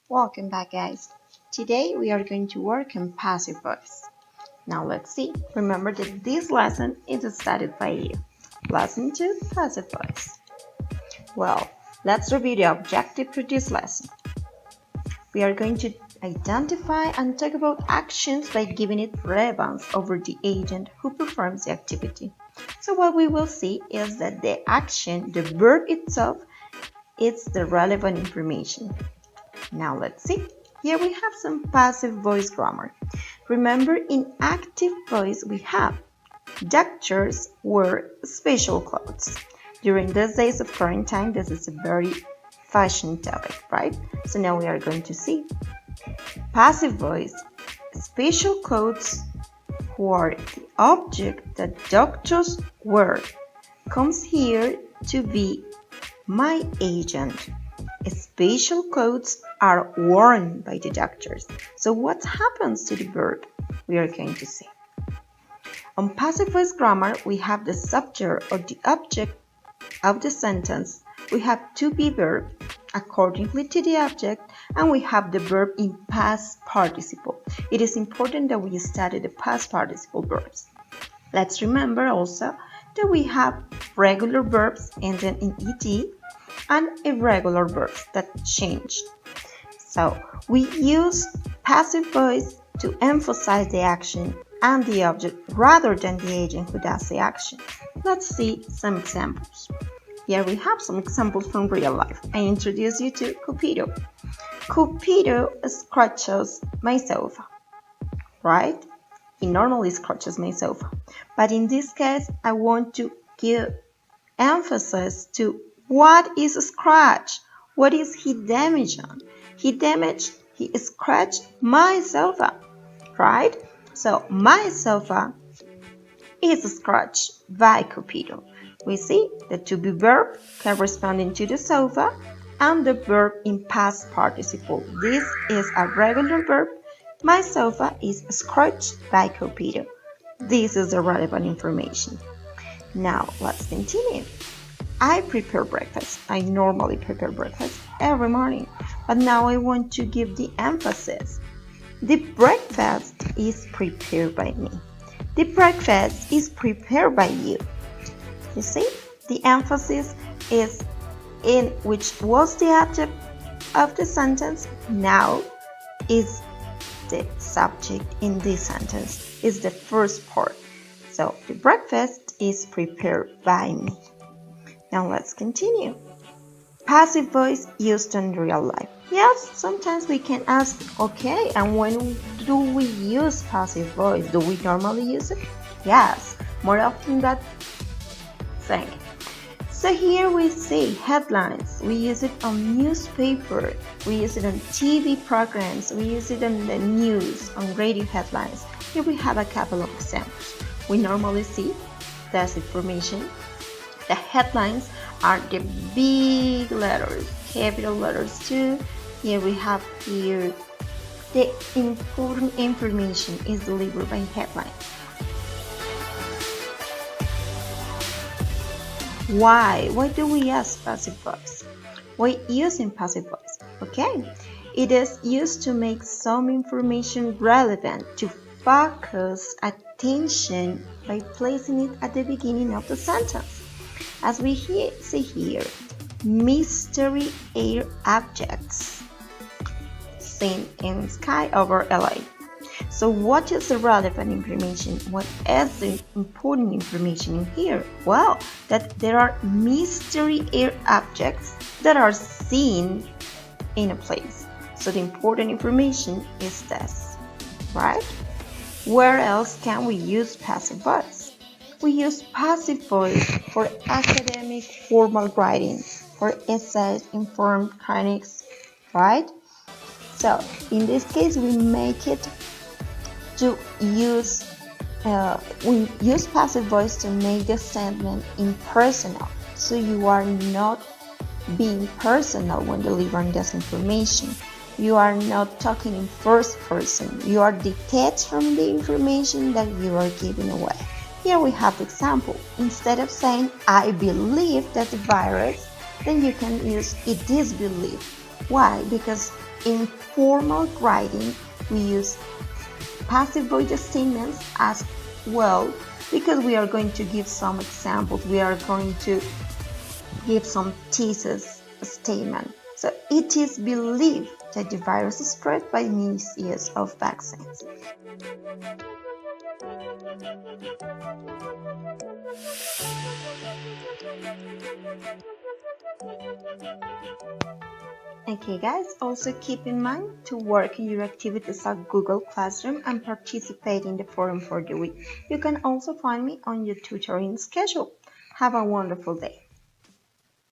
Welcome back, guys. Today we are going to work on passive voice. Now let's see. Remember that this lesson is studied by you. Lesson 2, passive voice. Well, let's review the objective for this lesson. We are going to identify and talk about actions by giving it relevance over the agent who performs the activity. So what we will see is that the action, the verb itself, is the relevant information. Now let's see. Here we have some passive voice grammar. Remember, in active voice we have doctors wear special clothes. During these days of quarantine, this is a very fashion topic, right? So now we are going to see passive voice, special clothes were the object that doctors wear comes here to be my agent. Special clothes are worn by the doctors. So what happens to the verb? We are going to see. On passive voice grammar, we have the subject or the object of the sentence. We have to be verb accordingly to the object, and we have the verb in past participle. It is important that we study the past participle verbs. Let's remember also that we have regular verbs ending in ed and irregular verbs that change. So we use passive voice to emphasize the action and the object rather than the agent who does the action. Let's see some examples. Here we have some examples from real life. I introduce you to Cupido. Cupido scratches my sofa, right? He normally scratches my sofa. But in this case, I want to give emphasis to what is a scratch. What is he damaged on? He scratched my sofa, right? So my sofa is scratched by Cupido. We see the to be verb corresponding to the sofa and the verb in past participle. This is a regular verb. My sofa is scratched by Cupido. This is the relevant information. Now let's continue. I prepare breakfast. I normally prepare breakfast every morning, but now I want to give the emphasis. The breakfast is prepared by me. The breakfast is prepared by you. You see, the emphasis is in which was the adjective of the sentence, now is the subject in this sentence, is the first part. So the breakfast is prepared by me. Now let's continue. Passive voice used in real life. Yes, sometimes we can ask, okay, and when do we use passive voice? Do we normally use it? Yes, more often than think. So here we see headlines. We use it on newspaper. We use it on TV programs. We use it on the news, on radio headlines. Here we have a couple of examples. We normally see this information. The headlines are the big letters, capital letters too. Here we have the important information is delivered by headlines. Why do we use passive voice? Why using passive voice? Okay, it is used to make some information relevant, to focus attention by placing it at the beginning of the sentence. As we see here, mystery air objects seen in sky over LA. So what is the relevant information? What is the important information in here? Well, that there are mystery air objects that are seen in a place. So the important information is this, right? Where else can we use passive voice? We use passive voice for academic formal writing, for essays, informed critiques, right? So in this case, we make it to use we use passive voice to make the statement impersonal, so you are not being personal when delivering this information. You are not talking in first person. You are detached from the information that you are giving away. Here we have the example. Instead of saying I believe that the virus, then you can use it is believed. Why? Because In formal writing, we use passive voice statements as well because we are going to give some examples. We are going to give some thesis statement. So it is believed that the virus is spread by misuse of vaccines. Okay guys, also keep in mind to work in your activities at Google Classroom and participate in the forum for the week. You can also find me on your tutoring schedule. Have a wonderful day.